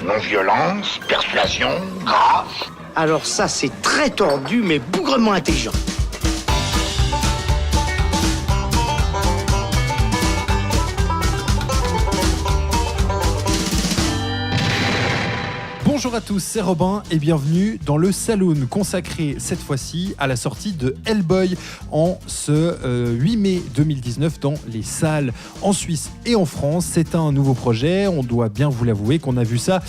Non-violence, persuasion, grâce. Alors ça, c'est très tordu, mais bougrement intelligent. Bonjour à tous, c'est Robin et bienvenue dans le Saloon consacré cette fois-ci à la sortie de Hellboy en ce 8 mai 2019 dans les salles en Suisse et en France. C'est un nouveau projet, on doit bien vous l'avouer qu'on a vu ça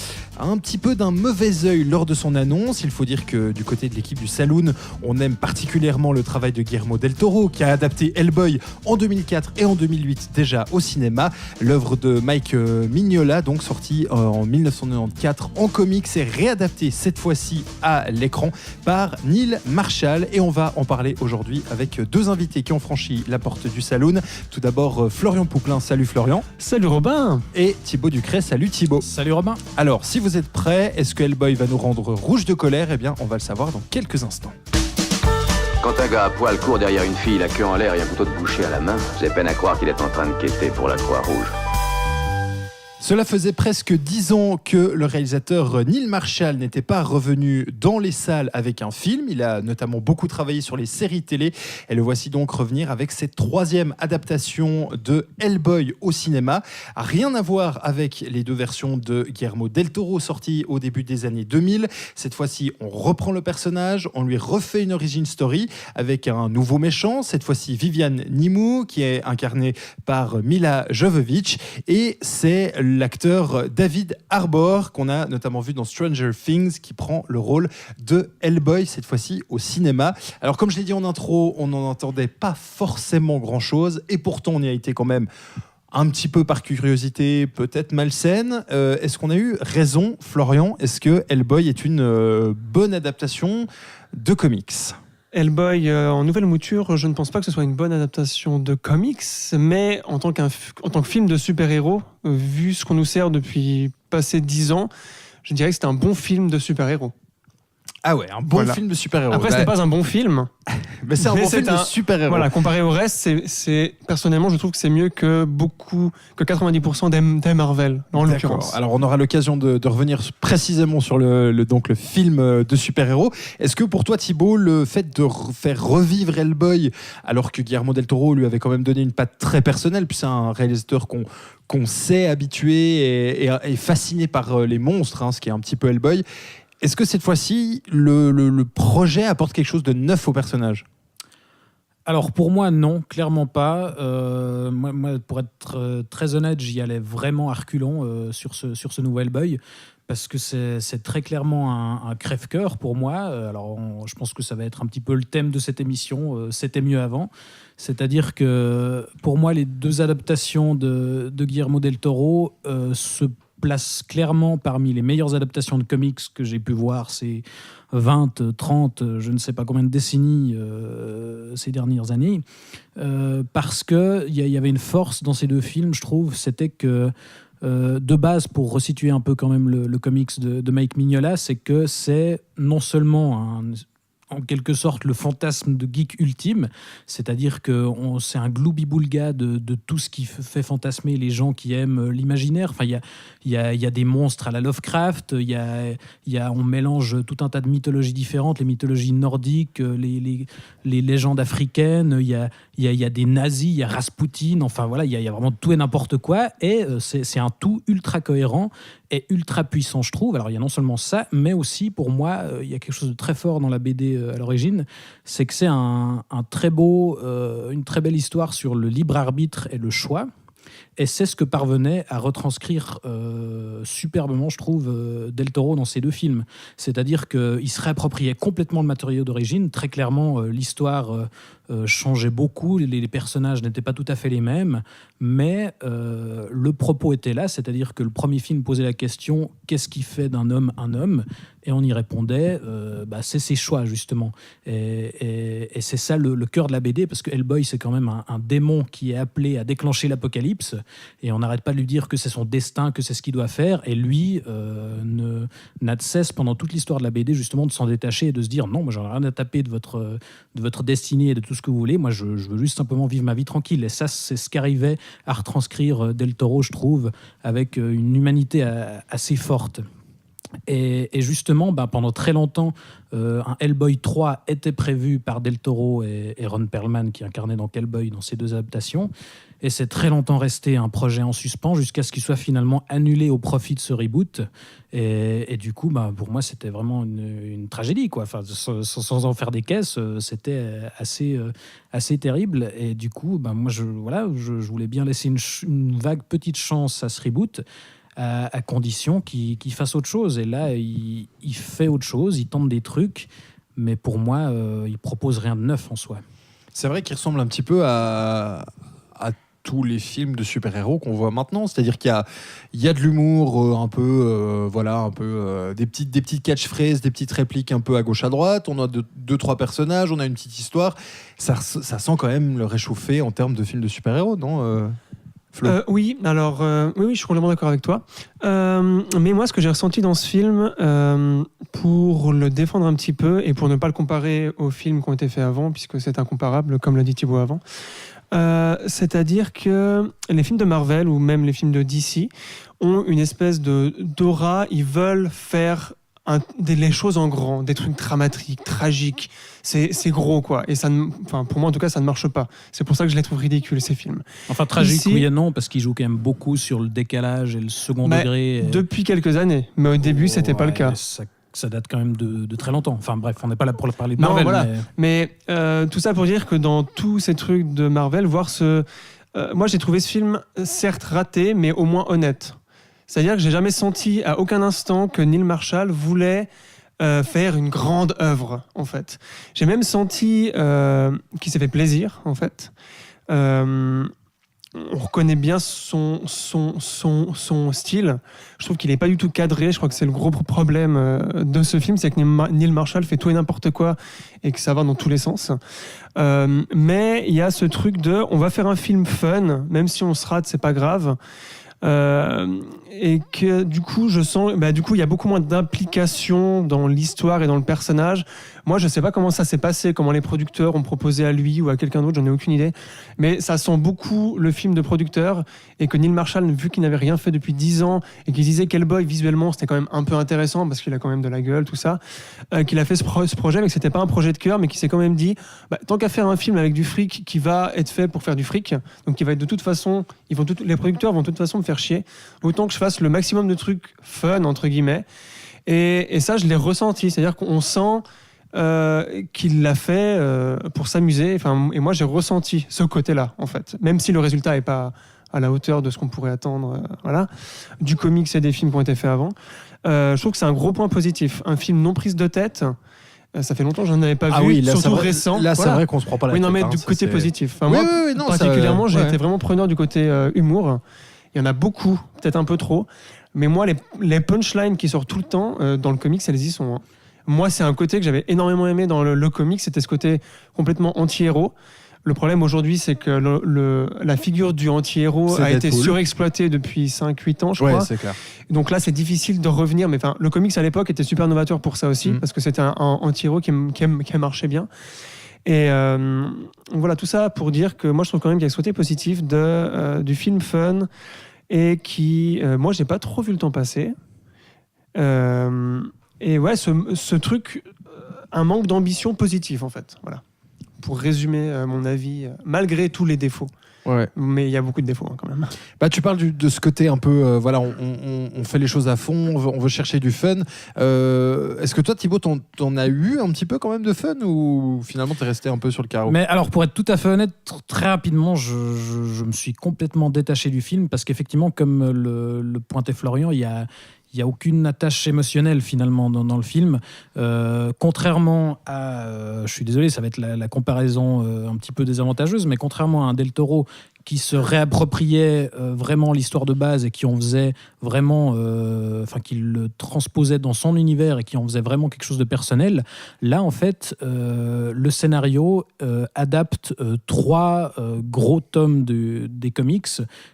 un petit peu d'un mauvais œil lors de son annonce. Il faut dire que du côté de l'équipe du Saloon, on aime particulièrement le travail de Guillermo del Toro qui a adapté Hellboy en 2004 et en 2008 déjà au cinéma. L'œuvre de Mike Mignola, donc sortie en 1994 en comics, est réadaptée cette fois-ci à l'écran par Neil Marshall et on va en parler aujourd'hui avec deux invités qui ont franchi la porte du Saloon. Tout d'abord Florian Pouplin, salut Florian. Salut Robin. Et Thibaut Ducret, salut Thibaut. Salut Robin. Alors, si vous êtes prêts, est-ce que Hellboy va nous rendre rouge de colère ? Eh bien, on va le savoir dans quelques instants. Quand un gars à poil court derrière une fille, la queue en l'air et un couteau de boucher à la main, j'ai peine à croire qu'il est en train de quêter pour la Croix-Rouge. Cela faisait presque 10 ans que le réalisateur Neil Marshall n'était pas revenu dans les salles avec un film. Il a notamment beaucoup travaillé sur les séries télé et le voici donc revenir avec cette troisième adaptation de Hellboy au cinéma. Rien à voir avec les deux versions de Guillermo del Toro sorties au début des années 2000. Cette fois-ci, on reprend le personnage, on lui refait une origin story avec un nouveau méchant, cette fois-ci Viviane Nimou, qui est incarnée par Mila Jovovich, et c'est l'acteur David Harbour, qu'on a notamment vu dans Stranger Things, qui prend le rôle de Hellboy, cette fois-ci au cinéma. Alors, comme je l'ai dit en intro, on n'en entendait pas forcément grand-chose, et pourtant on y a été quand même un petit peu par curiosité, peut-être malsaine. Est-ce qu'on a eu raison, Florian ? Est-ce que Hellboy est une bonne adaptation de comics ? Hellboy en nouvelle mouture, je ne pense pas que ce soit une bonne adaptation de comics, mais en tant que film de super-héros, vu ce qu'on nous sert depuis passé 10 ans, je dirais que c'est un bon film de super-héros. Ah ouais, un bon film de super-héros. Après, ce n'est pas un bon film. Mais c'est un bon film de super-héros. Voilà, comparé au reste, personnellement, je trouve que c'est mieux que 90% des Marvel, en l'occurrence. Alors, on aura l'occasion de revenir précisément sur le film de super-héros. Est-ce que pour toi, Thibaut, le fait de faire revivre Hellboy, alors que Guillermo del Toro lui avait quand même donné une patte très personnelle, puis c'est un réalisateur qu'on sait habitué et fasciné par les monstres, ce qui est un petit peu Hellboy, est-ce que cette fois-ci, le projet apporte quelque chose de neuf au personnage ? Alors pour moi, non, clairement pas. Moi, pour être très honnête, j'y allais vraiment à reculons sur ce nouveau Hellboy, parce que c'est très clairement un crève-cœur pour moi. Alors je pense que ça va être un petit peu le thème de cette émission, c'était mieux avant. C'est-à-dire que pour moi, les deux adaptations de Guillermo del Toro se place clairement parmi les meilleures adaptations de comics que j'ai pu voir ces 20, 30, je ne sais pas combien de décennies ces dernières années, parce qu'il y avait une force dans ces deux films, je trouve, c'était que de base, pour resituer un peu quand même le comics de Mike Mignola, c'est que c'est non seulement en quelque sorte le fantasme de geek ultime, c'est-à-dire que c'est un gloubi-boulga de tout ce qui fait fantasmer les gens qui aiment l'imaginaire. Enfin, il y a des monstres à la Lovecraft, on mélange tout un tas de mythologies différentes, les mythologies nordiques, les légendes africaines, il y a des nazis, il y a Rasputin, enfin voilà, il y a vraiment tout et n'importe quoi, et c'est un tout ultra cohérent et ultra puissant, je trouve. Alors il y a non seulement ça, mais aussi pour moi, il y a quelque chose de très fort dans la BD à l'origine, c'est que c'est une très belle histoire sur le libre arbitre et le choix. Et c'est ce que parvenait à retranscrire superbement, je trouve, Del Toro dans ces deux films. C'est-à-dire qu'il se réappropriait complètement le matériau d'origine. Très clairement, l'histoire changeait beaucoup, les personnages n'étaient pas tout à fait les mêmes, mais le propos était là, c'est-à-dire que le premier film posait la question « Qu'est-ce qui fait d'un homme un homme ?» Et on y répondait c'est ses choix, justement. Et c'est ça le cœur de la BD, parce que Hellboy, c'est quand même un démon qui est appelé à déclencher l'apocalypse, et on n'arrête pas de lui dire que c'est son destin, que c'est ce qu'il doit faire, et lui n'a de cesse, pendant toute l'histoire de la BD, justement, de s'en détacher et de se dire « Non, moi, j'en ai rien à taper de votre destinée et de tout ce que vous voulez, moi, je veux juste simplement vivre ma vie tranquille. » Et ça, c'est ce qu'arrivait à retranscrire Del Toro, je trouve, avec une humanité assez forte. Et justement, pendant très longtemps, un Hellboy 3 était prévu par Del Toro et Ron Perlman, qui incarnait dans Hellboy dans ces deux adaptations. Et c'est très longtemps resté un projet en suspens jusqu'à ce qu'il soit finalement annulé au profit de ce reboot. Et du coup, pour moi, c'était vraiment une tragédie, quoi. Enfin, sans en faire des caisses, c'était assez terrible. Et du coup, moi, je voulais bien laisser une vague petite chance à ce reboot, à condition qu'il fasse autre chose. Et là, il fait autre chose, il tente des trucs, mais pour moi, il propose rien de neuf en soi. C'est vrai qu'il ressemble un petit peu à tous les films de super-héros qu'on voit maintenant, c'est-à-dire qu'il y a de l'humour, un peu des petites catchphrases, des petites répliques un peu à gauche à droite, on a deux trois personnages, on a une petite histoire, ça sent quand même le réchauffé en termes de films de super-héros, non Oui, alors oui, je suis complètement d'accord avec toi. Mais moi, ce que j'ai ressenti dans ce film, pour le défendre un petit peu et pour ne pas le comparer aux films qui ont été faits avant, puisque c'est incomparable, comme l'a dit Thibaut avant, c'est-à-dire que les films de Marvel ou même les films de DC ont une espèce d'aura, ils veulent faire les choses en grand, des trucs dramatiques, tragiques, c'est gros quoi, et pour moi en tout cas ça ne marche pas, c'est pour ça que je les trouve ridicules ces films. Enfin tragique ici, oui et non, parce qu'ils jouent quand même beaucoup sur le décalage et le second degré. Depuis quelques années, mais au début c'était pas le cas. Ça date quand même de très longtemps. Enfin bref, on n'est pas là pour parler de Marvel. Non, voilà. Mais tout ça pour dire que dans tous ces trucs de Marvel, moi j'ai trouvé ce film certes raté, mais au moins honnête. C'est-à-dire que j'ai jamais senti à aucun instant que Neil Marshall voulait faire une grande œuvre, en fait. J'ai même senti qu'il s'est fait plaisir, en fait. On reconnaît bien son style. Je trouve qu'il n'est pas du tout cadré. Je crois que c'est le gros problème de ce film, c'est que Neil Marshall fait tout et n'importe quoi et que ça va dans tous les sens. Mais il y a ce truc de on va faire un film fun, même si on se rate, c'est pas grave. Et que du coup je sens il y a beaucoup moins d'implication dans l'histoire et dans le personnage. Moi je sais pas comment ça s'est passé, comment les producteurs ont proposé à lui ou à quelqu'un d'autre, j'en ai aucune idée, mais ça sent beaucoup le film de producteur, et que Neil Marshall, vu qu'il n'avait rien fait depuis 10 ans et qu'il disait qu'Hellboy visuellement c'était quand même un peu intéressant parce qu'il a quand même de la gueule, tout ça, qu'il a fait ce projet, mais que c'était pas un projet de cœur, mais qu'il s'est quand même dit tant qu'à faire un film avec du fric qui va être fait pour faire du fric, donc qui va être de toute façon, les producteurs vont de toute façon me faire chier, autant que je fasse le maximum de trucs fun entre guillemets, et ça je l'ai ressenti, c'est-à-dire qu'on sent qu'il l'a fait pour s'amuser, et moi j'ai ressenti ce côté-là en fait, même si le résultat n'est pas à la hauteur de ce qu'on pourrait attendre du comics et des films qui ont été faits avant. Je trouve que c'est un gros point positif, un film non prise de tête. Ça fait longtemps que j'en avais pas vu, là, surtout récent. Là, c'est vrai qu'on se prend pas la tête. Oui, non, mais du côté positif. Enfin, moi, particulièrement, j'ai été vraiment preneur du côté humour. Il y en a beaucoup, peut-être un peu trop. Mais moi, les punchlines qui sortent tout le temps dans le comics, elles y sont. Moi, c'est un côté que j'avais énormément aimé dans le comics, c'était ce côté complètement anti-héros. Le problème aujourd'hui, c'est que la figure du anti-héros a été surexploitée depuis 5-8 ans, je crois. C'est clair. Donc là, c'est difficile de revenir. Mais le comics à l'époque était super novateur pour ça aussi, parce que c'était un anti-héros qui marchait bien. Et voilà, tout ça pour dire que moi, je trouve quand même qu'il y a ce côté positif du film fun, et qui, moi, j'ai pas trop vu le temps passer. Et ouais, ce truc, un manque d'ambition positive, en fait. Voilà. Pour résumer mon avis, malgré tous les défauts. Ouais. Mais il y a beaucoup de défauts quand même. Tu parles de ce côté un peu, on fait les choses à fond, on veut chercher du fun. Est-ce que toi, Thibaut, t'en as eu un petit peu quand même de fun, ou finalement t'es resté un peu sur le carreau? Mais alors, pour être tout à fait honnête, très rapidement, je me suis complètement détaché du film, parce qu'effectivement, comme le pointait Florian, il n'y a aucune attache émotionnelle finalement dans le film. Contrairement à... je suis désolé, ça va être la comparaison un petit peu désavantageuse, mais contrairement à un Del Toro qui se réappropriait vraiment l'histoire de base et qui en faisait vraiment... qui le transposait dans son univers et qui en faisait vraiment quelque chose de personnel, là, en fait, le scénario adapte 3 gros tomes des comics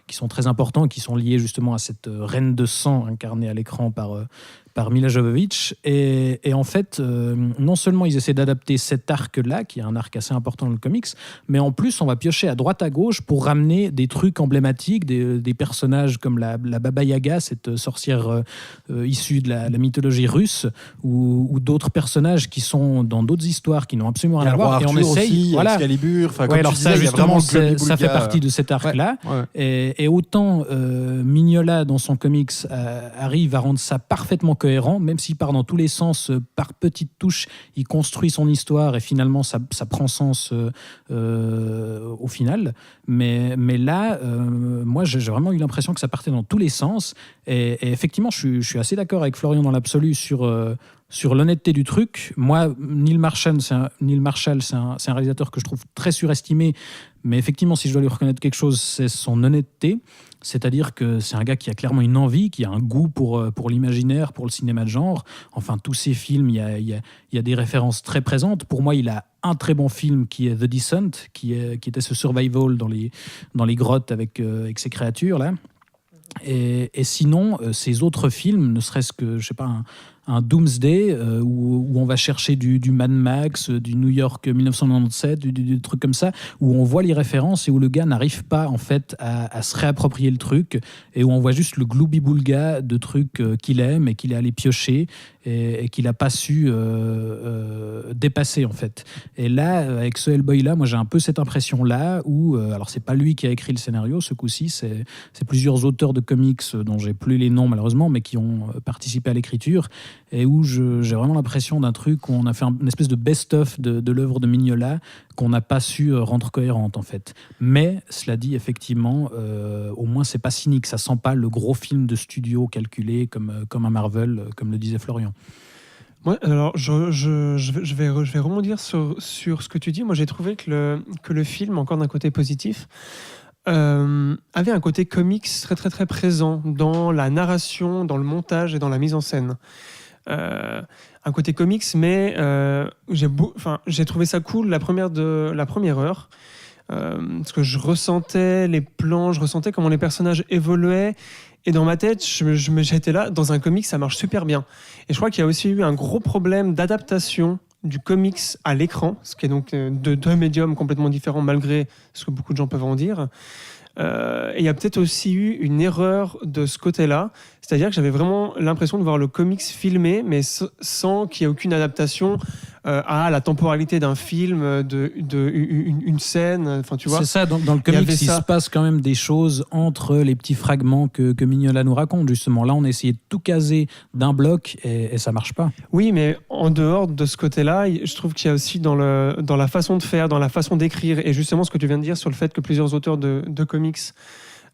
qui sont très importants, qui sont liés justement à cette reine de sang incarnée à l'écran par par Mila Jovovich. Et en fait, non seulement ils essaient d'adapter cet arc-là, qui est un arc assez important dans le comics, mais en plus, on va piocher à droite à gauche pour ramener des trucs emblématiques, des personnages comme la Baba Yaga, cette sorcière issue de la mythologie russe, ou d'autres personnages qui sont dans d'autres histoires qui n'ont absolument rien à voir. Et on essaye. Aussi, voilà. Excalibur. Enfin, Ouais, alors tu ça, disais, il y a vraiment justement, le ça fait partie de cet arc-là. Ouais. Et autant Mignola, dans son comics, arrive à rendre ça parfaitement cohérent, même s'il part dans tous les sens, par petites touches, il construit son histoire et finalement ça prend sens au final. Mais là, moi, j'ai vraiment eu l'impression que ça partait dans tous les sens. Et effectivement, je suis assez d'accord avec Florian dans l'absolu sur l'honnêteté du truc. Moi, Neil Marshall, c'est un réalisateur que je trouve très surestimé, mais effectivement, si je dois lui reconnaître quelque chose, c'est son honnêteté. C'est-à-dire que c'est un gars qui a clairement une envie, qui a un goût pour l'imaginaire, pour le cinéma de genre. Enfin, tous ses films, il y a des références très présentes. Pour moi, il a un très bon film qui est The Descent, qui était ce survival dans les grottes avec ces créatures-là. Et sinon, ces autres films, ne serait-ce que, je sais pas, un Doomsday, où on va chercher du Mad Max, du New York 1997, du truc comme ça, où on voit les références et où le gars n'arrive pas en fait à se réapproprier le truc, et où on voit juste le gloubi-boulga de trucs qu'il aime et qu'il est allé piocher et qu'il n'a pas su dépasser en fait. Et là, avec ce Hellboy-là, moi j'ai un peu cette impression-là où, alors c'est pas lui qui a écrit le scénario, ce coup-ci, c'est plusieurs auteurs de comics dont j'ai plus les noms malheureusement, mais qui ont participé à l'écriture, et où j'ai vraiment l'impression d'un truc où on a fait une espèce de best-of de l'œuvre de Mignola qu'on n'a pas su rendre cohérente en fait. Mais cela dit, effectivement, au moins c'est pas cynique, ça sent pas le gros film de studio calculé comme un Marvel, comme le disait Florian. Ouais, alors je vais rebondir sur ce que tu dis. Moi, j'ai trouvé que le film, encore d'un côté positif, avait un côté comics très très très présent dans la narration, dans le montage et dans la mise en scène. Un côté comics, mais j'ai trouvé ça cool la première heure, parce que je ressentais les plans, je ressentais comment les personnages évoluaient, et dans ma tête, j'étais là, dans un comics, ça marche super bien. Et je crois qu'il y a aussi eu un gros problème d'adaptation du comics à l'écran, ce qui est donc deux médiums complètement différents, malgré ce que beaucoup de gens peuvent en dire. Et il y a peut-être aussi eu une erreur de ce côté-là, c'est-à-dire que j'avais vraiment l'impression de voir le comics filmé, mais sans qu'il y ait aucune adaptation à la temporalité d'un film, une scène. Enfin, tu vois. C'est ça, dans le comics, il se passe quand même des choses entre les petits fragments que Mignola nous raconte. Justement, là, on essayait de tout caser d'un bloc et ça marche pas. Oui, mais en dehors de ce côté-là, je trouve qu'il y a aussi dans la façon de faire, dans la façon d'écrire, et justement ce que tu viens de dire sur le fait que plusieurs auteurs de comics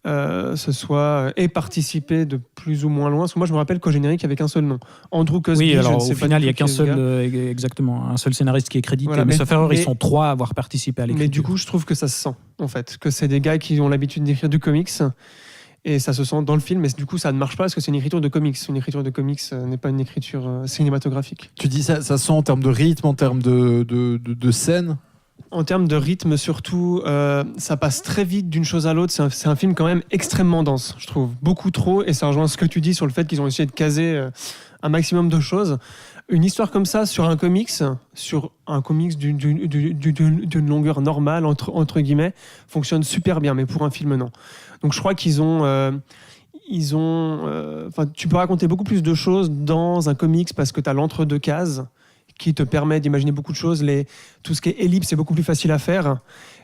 aient participé de plus ou moins loin. Parce que moi, je me rappelle qu'au générique, il n'y avait qu'un seul nom. Andrew Cosby. Oui, alors au final, il n'y a qu'un seul, exactement, un seul scénariste qui est crédité. Voilà, mais sauf erreur, ils sont 3 à avoir participé à l'écriture. Mais du coup, je trouve que ça se sent, en fait, que c'est des gars qui ont l'habitude d'écrire du comics. Et ça se sent dans le film, mais du coup, ça ne marche pas parce que c'est une écriture de comics. Une écriture de comics n'est pas une écriture cinématographique. Tu dis ça sent en termes de rythme, en termes de scène? En termes de rythme, surtout, ça passe très vite d'une chose à l'autre. C'est un film quand même extrêmement dense, je trouve. Beaucoup trop, et ça rejoint ce que tu dis sur le fait qu'ils ont essayé de caser un maximum de choses. Une histoire comme ça sur un comics d'une longueur normale, entre guillemets, fonctionne super bien, mais pour un film, non. Donc je crois qu'ils ont... tu peux raconter beaucoup plus de choses dans un comics parce que tu as l'entre-deux cases qui te permet d'imaginer beaucoup de choses. Tout ce qui est ellipse, c'est beaucoup plus facile à faire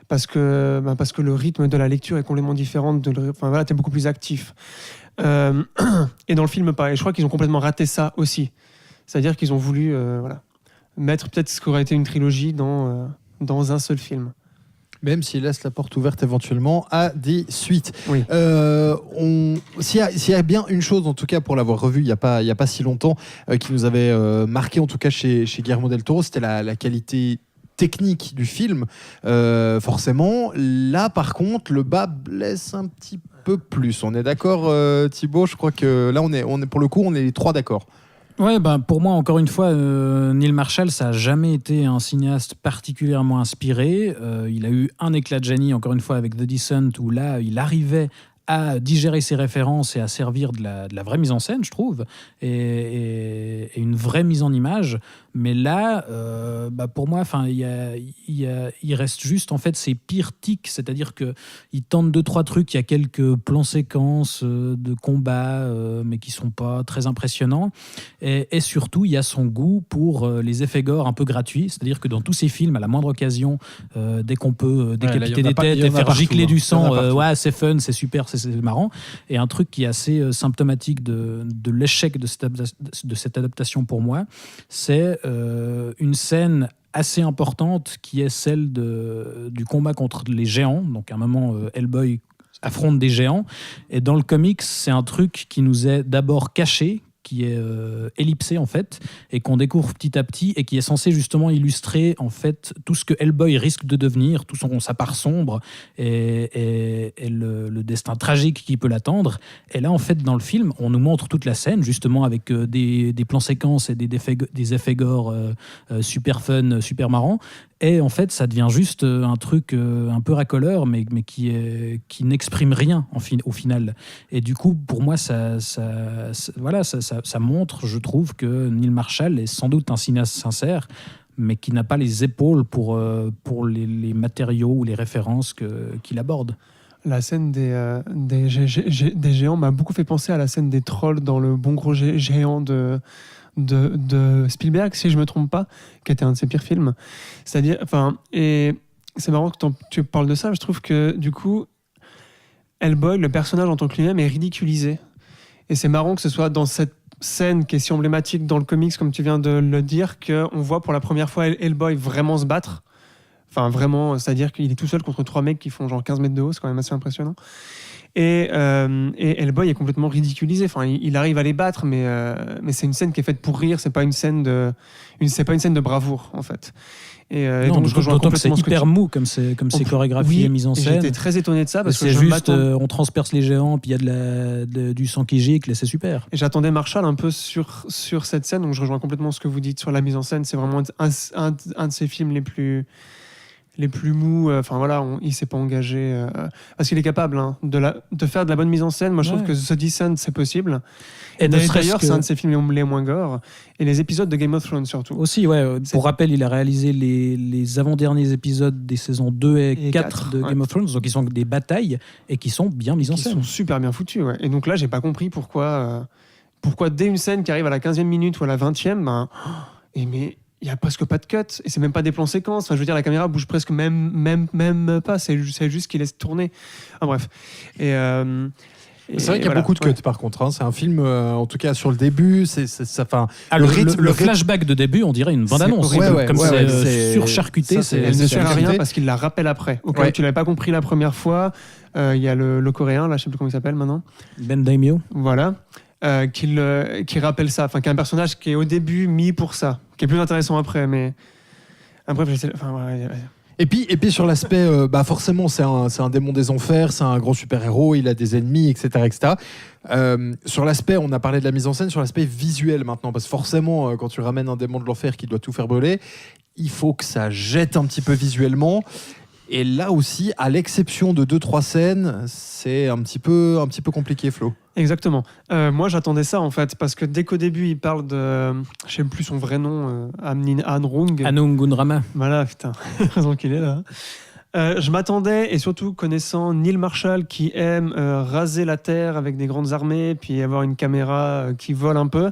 parce que le rythme de la lecture est complètement différent. Tu es beaucoup plus actif. Et dans le film, pas. Et je crois qu'ils ont complètement raté ça aussi. C'est-à-dire qu'ils ont voulu mettre peut-être ce qu'aurait été une trilogie dans un seul film. Même s'il laisse la porte ouverte éventuellement à des suites. Oui. S'il y a bien une chose, en tout cas pour l'avoir revu il y a pas si longtemps, qui nous avait marqué en tout cas chez Guillermo del Toro, c'était la qualité technique du film. Forcément, là par contre, le bas blesse un petit peu plus. On est d'accord, Thibaut? Je crois que là, on est pour le coup, on est les 3 d'accord. Ouais, pour moi, encore une fois, Neil Marshall, ça n'a jamais été un cinéaste particulièrement inspiré. Il a eu un éclat de génie, encore une fois, avec The Descent, où là, il arrivait à digérer ses références et à servir de la vraie mise en scène, je trouve, et une vraie mise en image. Mais là, pour moi, il reste juste en fait ses pires tics, c'est-à-dire que il tente 2-3 trucs, il y a quelques plans séquences de combat, mais qui sont pas très impressionnants, et surtout il y a son goût pour les effets gore un peu gratuits, c'est-à-dire que dans tous ses films, à la moindre occasion, dès qu'on peut décapiter des têtes et faire gicler du sang, c'est fun, c'est super, c'est marrant. Et un truc qui est assez symptomatique de l'échec de cette adaptation pour moi, c'est une scène assez importante qui est celle du combat contre les géants. Donc à un moment, Hellboy affronte des géants, et dans le comics, c'est un truc qui nous est d'abord caché, qui est ellipsé en fait, et qu'on découvre petit à petit, et qui est censé justement illustrer en fait tout ce que Hellboy risque de devenir, tout sa part sombre et le destin tragique qui peut l'attendre. Et là en fait dans le film, on nous montre toute la scène justement avec des plans séquences et des effets gore super fun, super marrants. Et en fait, ça devient juste un truc un peu racoleur, mais qui n'exprime rien au final. Et du coup, pour moi, ça montre, je trouve, que Neil Marshall est sans doute un cinéaste sincère, mais qui n'a pas les épaules pour les matériaux ou les références qu'il aborde. La scène des géants m'a beaucoup fait penser à la scène des trolls dans Le Bon Gros Géant de Spielberg, si je me trompe pas, qui était un de ses pires films. Et c'est marrant que tu parles de ça. Je trouve que du coup, Hellboy, le personnage en tant que lui-même, est ridiculisé. Et c'est marrant que ce soit dans cette scène qui est si emblématique dans le comics, comme tu viens de le dire, qu'on voit pour la première fois Hellboy vraiment se battre. Enfin, vraiment, c'est-à-dire qu'il est tout seul contre 3 mecs qui font genre 15 mètres de haut, c'est quand même assez impressionnant. Et Hellboy est complètement ridiculisé. Enfin, il arrive à les battre, mais c'est une scène qui est faite pour rire. C'est pas une scène de bravoure, en fait. Et donc je rejoins complètement c'est hyper mou comme c'est chorégraphié et mise en scène. J'étais très étonné de ça parce que c'est juste on transperce les géants, puis il y a du sang qui gicle, et c'est super. Et j'attendais Marshall un peu sur cette scène, donc je rejoins complètement ce que vous dites sur la mise en scène. C'est vraiment un de ses films les plus mous. Il s'est pas engagé parce qu'il est capable de faire de la bonne mise en scène. Moi, je trouve que The Descent, c'est possible. Et d'ailleurs, c'est un de ses films les moins gore. Et les épisodes de Game of Thrones, surtout. Aussi, pour rappel, il a réalisé les avant-derniers épisodes des saisons 2 et 4 de Game of Thrones, donc ils sont des batailles et qui sont bien mises en scène. Qui sont super bien foutus, ouais. Et donc là, j'ai pas compris pourquoi dès une scène qui arrive à la 15e minute ou à la 20e, mais il n'y a presque pas de cut, et c'est même pas des plans séquences. Enfin, je veux dire, la caméra bouge presque même pas, c'est juste qu'il laisse tourner. Bref. C'est vrai qu'il y a beaucoup de cuts par contre. C'est un film, en tout cas sur le début, le flashback de début, on dirait une bande-annonce. C'est surcharcuté. Elle ne sert à rien parce qu'il la rappelle après. Au cas où tu l'avais pas compris la première fois, il y a le coréen, là, je sais plus comment il s'appelle maintenant. Ben Daimyo. Voilà. Qui rappelle ça, qui est un personnage qui est au début mis pour ça, qui est plus intéressant après, mais après Et puis sur l'aspect, forcément c'est un démon des enfers, c'est un gros super-héros, il a des ennemis, etc. Sur l'aspect, on a parlé de la mise en scène, sur l'aspect visuel maintenant, parce que forcément quand tu ramènes un démon de l'enfer qui doit tout faire brûler, il faut que ça jette un petit peu visuellement. Et là aussi, à l'exception de 2-3 scènes, c'est un petit peu compliqué, Flo. Exactement. Moi, j'attendais ça, en fait, parce que dès qu'au début, il parle de... Je sais plus son vrai nom, Anung Gunrama. Voilà, putain, raison qu'il est là. Je m'attendais, et surtout connaissant Neil Marshall, qui aime raser la terre avec des grandes armées, puis avoir une caméra qui vole un peu.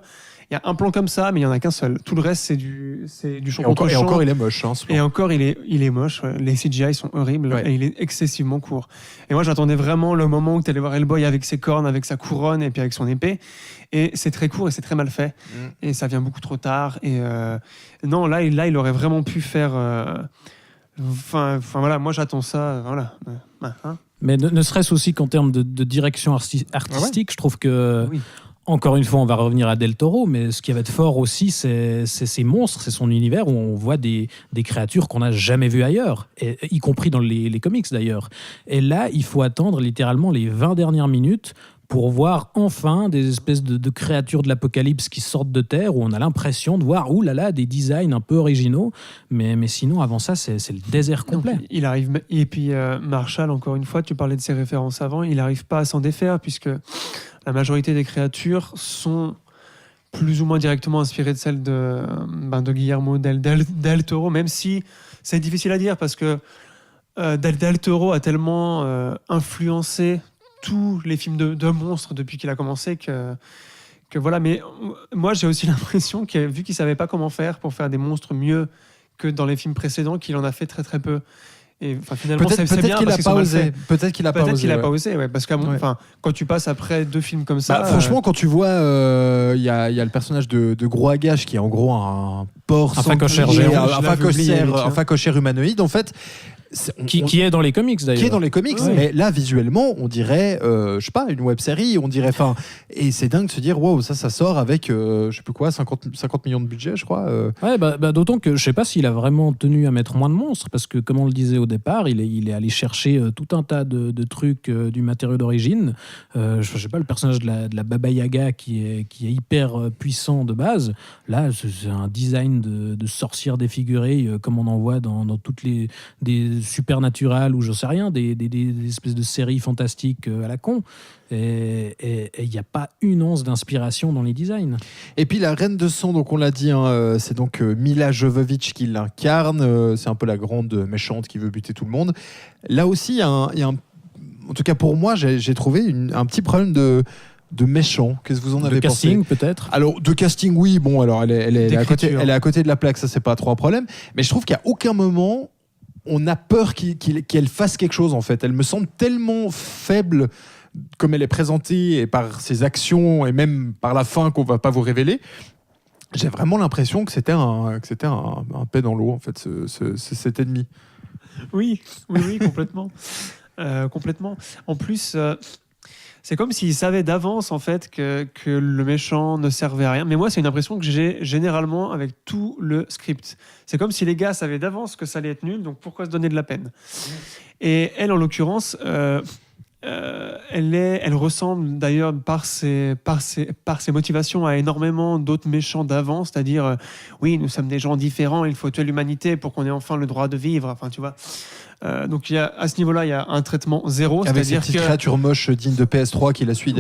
Il y a un plan comme ça, mais il n'y en a qu'un seul. Tout le reste, c'est du champ contre champ. Et encore, il est moche. Et encore, il est moche. Ouais. Les CGI sont horribles et il est excessivement court. Et moi, j'attendais vraiment le moment où tu allais voir Hellboy avec ses cornes, avec sa couronne et puis avec son épée. Et c'est très court et c'est très mal fait. Et ça vient beaucoup trop tard. Et non, là, il aurait vraiment pu faire... voilà, moi, j'attends ça. Voilà. Mais ne serait-ce aussi qu'en termes de direction artistique, je trouve que... Oui. Encore une fois, on va revenir à Del Toro, mais ce qui va être fort aussi, c'est ces monstres, c'est son univers où on voit des créatures qu'on n'a jamais vues ailleurs, y compris dans les comics d'ailleurs. Et là, il faut attendre littéralement les 20 dernières minutes pour voir enfin des espèces de créatures de l'apocalypse qui sortent de terre, où on a l'impression de voir, des designs un peu originaux, mais sinon, avant ça, c'est le désert complet. Donc, il arrive, et puis Marshall, encore une fois, tu parlais de ses références avant, il n'arrive pas à s'en défaire, puisque la majorité des créatures sont plus ou moins directement inspirées de celles de Guillermo del Toro, même si c'est difficile à dire, parce que del Toro a tellement influencé tous les films de monstres depuis qu'il a commencé que voilà. Mais moi, j'ai aussi l'impression que, vu qu'il savait pas comment faire pour faire des monstres mieux que dans les films précédents, qu'il en a fait très très peu. Et finalement, Peut-être bien qu'il parce n'a qu'ils pas sont mal osé. faits. Peut-être qu'il n'a pas osé. Pas osé, ouais, parce que quand tu passes après 2 films comme ça, franchement, quand tu vois, il y a le personnage de Gros Agache qui est en gros un porc, Un facochère sanglier, géant. un facochère humanoïde, en fait. Qui est dans les comics d'ailleurs. Qui est dans les comics, Ouais. mais là visuellement on dirait je sais pas, une web série, on dirait, et c'est dingue de se dire wow, ça sort avec je sais plus quoi, 50 millions de budget, je crois. Ouais, d'autant que je sais pas s'il a vraiment tenu à mettre moins de monstres, parce que comme on le disait au départ, il est allé chercher tout un tas de trucs du matériau d'origine. Je sais pas, le personnage de la Baba Yaga qui est hyper puissant de base. Là, c'est un design de sorcière défigurée comme on en voit dans toutes des Supernatural ou je sais rien, des espèces de séries fantastiques à la con. Et il n'y a pas une once d'inspiration dans les designs. Et puis la Reine de Sang, donc on l'a dit, c'est donc Mila Jovovich qui l'incarne. C'est un peu la grande méchante qui veut buter tout le monde. Là aussi, il y a un, en tout cas pour moi, j'ai trouvé un petit problème de méchant. Qu'est-ce que vous en avez pensé ? Casting peut-être. Alors de casting, oui. Bon, alors elle est à côté de la plaque, ça c'est pas trop un problème. Mais je trouve qu'à aucun moment on a peur qu'elle fasse quelque chose, en fait. Elle me semble tellement faible comme elle est présentée, et par ses actions et même par la fin qu'on va pas vous révéler. J'ai vraiment l'impression que c'était un paix dans l'eau, en fait, cet ennemi. Oui, complètement. Complètement. En plus, c'est comme s'ils savaient d'avance, en fait, que le méchant ne servait à rien. Mais moi, c'est une impression que j'ai généralement avec tout le script. C'est comme si les gars savaient d'avance que ça allait être nul, donc pourquoi se donner de la peine ? Et elle, en l'occurrence, elle ressemble d'ailleurs par ses motivations à énormément d'autres méchants d'avant, c'est-à-dire oui, nous sommes des gens différents, il faut tuer l'humanité pour qu'on ait enfin le droit de vivre. Enfin, tu vois. Donc à ce niveau-là, il y a un traitement zéro, avec ces c'est-à-dire petites créatures moches dignes de PS3 qui la suivent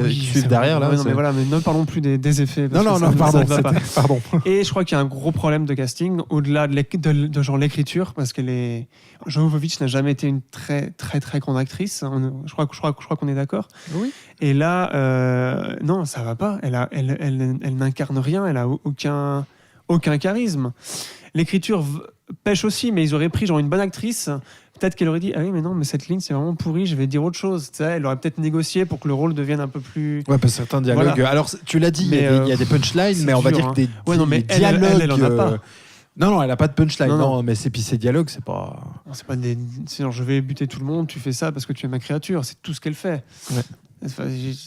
derrière. Là, mais ne parlons plus des effets. Non, pardon. Et je crois qu'il y a un gros problème de casting au-delà de genre l'écriture, parce que Jovovich n'a jamais été une très très très grande actrice. Je crois qu'on est d'accord. Oui. Et là, non, ça va pas. Elle n'incarne rien. Elle a aucun charisme. L'écriture pêche aussi, mais ils auraient pris genre une bonne actrice. Peut-être qu'elle aurait dit ah oui, mais non, mais cette ligne c'est vraiment pourri, je vais dire autre chose. Tu sais, elle aurait peut-être négocié pour que le rôle devienne un peu plus. Ouais, parce que certains dialogues. Voilà. Alors tu l'as dit, il y a des punchlines, mais on va dire que des dialogues. Elle en a pas. Non, elle a pas de punchline. Non. Non, mais ces dialogues, c'est pas. C'est pas c'est genre je vais buter tout le monde, tu fais ça parce que tu es ma créature. C'est tout ce qu'elle fait. Ouais.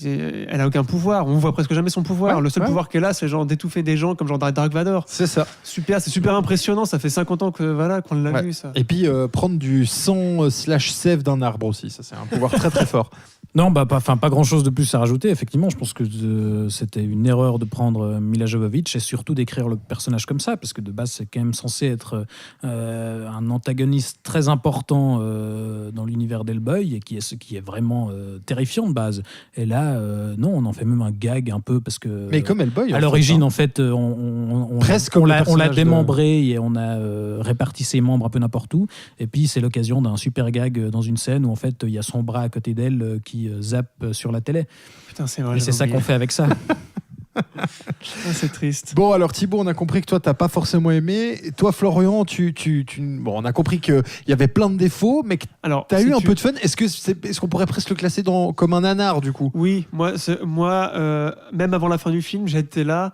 Elle a aucun pouvoir. On voit presque jamais son pouvoir. Ouais, le seul pouvoir qu'elle a, c'est genre d'étouffer des gens comme genre Dark Vador. C'est ça. Super, c'est super impressionnant. Ça fait 50 ans qu'on l'a vu ça. Et puis prendre du sang / sève d'un arbre aussi, ça c'est un pouvoir très très fort. Non, pas grand-chose de plus à rajouter. Effectivement, je pense que c'était une erreur de prendre Mila Jovovich et surtout d'écrire le personnage comme ça, parce que de base, c'est quand même censé être un antagoniste très important dans l'univers d'Hellboy et qui est vraiment terrifiant de base. Et là, non, on en fait même un gag un peu parce que. Mais comme Hellboy. À l'origine, en fait, on l'a démembré et on a réparti ses membres un peu n'importe où. Et puis, c'est l'occasion d'un super gag dans une scène où en fait, il y a son bras à côté d'elle qui zappe sur la télé. Putain, c'est vrai. Et c'est ça qu'on fait avec ça. C'est triste. Bon, alors Thibaut, on a compris que toi, t'as pas forcément aimé. Et toi, Florian, bon, on a compris qu'il y avait plein de défauts, mais que t'as eu un peu de fun. Est-ce qu'on pourrait presque le classer comme un nanar, du coup ? Oui, moi, même avant la fin du film, j'étais là.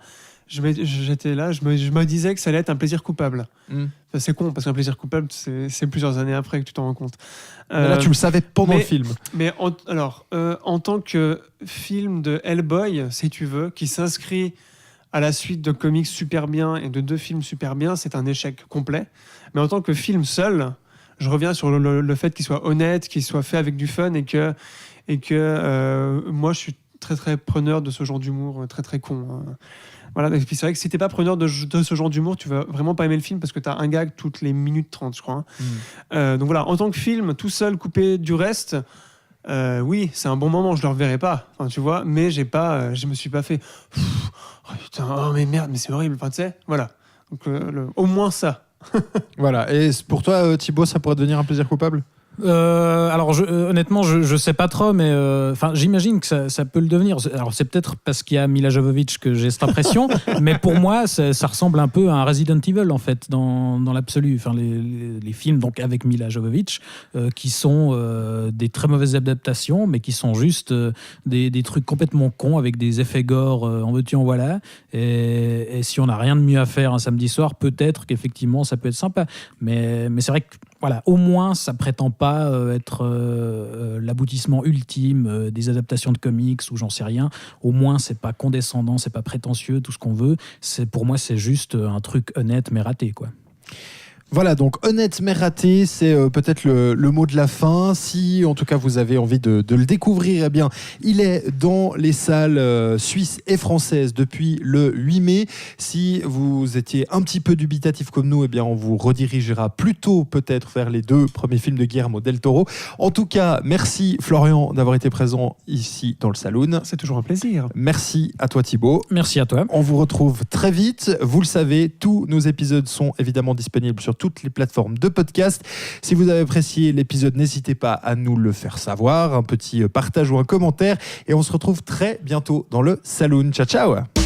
Je me disais que ça allait être un plaisir coupable. Enfin, c'est con, parce qu'un plaisir coupable, c'est plusieurs années après que tu t'en rends compte. Là, tu le savais pendant le film. Mais en tant que film de Hellboy, si tu veux, qui s'inscrit à la suite de comics super bien et de 2 films super bien, c'est un échec complet. Mais en tant que film seul, je reviens sur le fait qu'il soit honnête, qu'il soit fait avec du fun et que moi, je suis très très preneur de ce genre d'humour très très con. Voilà, et puis c'est vrai que si t'es pas preneur de ce genre d'humour, tu vas vraiment pas aimer le film parce que t'as un gag toutes les minutes 30, je crois. Donc voilà, en tant que film, tout seul, coupé du reste, oui, c'est un bon moment, je le reverrai pas, enfin, tu vois, mais je me suis pas fait oh putain, oh mais merde, mais c'est horrible, enfin, tu sais, voilà. Donc au moins ça. Voilà. Et pour toi, Thibaut, ça pourrait devenir un plaisir coupable ? Alors honnêtement je sais pas trop, mais j'imagine que ça peut le devenir. Alors c'est peut-être parce qu'il y a Mila Jovovich que j'ai cette impression, mais pour moi ça ressemble un peu à un Resident Evil en fait dans l'absolu. Enfin les films donc avec Mila Jovovich qui sont des très mauvaises adaptations, mais qui sont juste des trucs complètement cons avec des effets gore en veux-tu en voilà. Et si on n'a rien de mieux à faire un samedi soir, peut-être qu'effectivement ça peut être sympa. Mais c'est vrai que voilà, au moins ça prétend pas être l'aboutissement ultime des adaptations de comics ou j'en sais rien. Au moins c'est pas condescendant, c'est pas prétentieux, tout ce qu'on veut. Pour moi c'est juste un truc honnête mais raté quoi. Voilà, donc honnête mais raté, c'est peut-être le mot de la fin. Si en tout cas vous avez envie de le découvrir, eh bien il est dans les salles suisses et françaises depuis le 8 mai. Si vous étiez un petit peu dubitatif comme nous, eh bien on vous redirigera plutôt peut-être vers les 2 premiers films de Guillermo del Toro. En tout cas, merci Florian d'avoir été présent ici dans le Saloon. C'est toujours un plaisir. Merci à toi Thibaut. Merci à toi. On vous retrouve très vite. Vous le savez, tous nos épisodes sont évidemment disponibles sur toutes les plateformes de podcast. Si vous avez apprécié l'épisode, n'hésitez pas à nous le faire savoir, un petit partage ou un commentaire, et on se retrouve très bientôt dans le Saloon. Ciao ciao.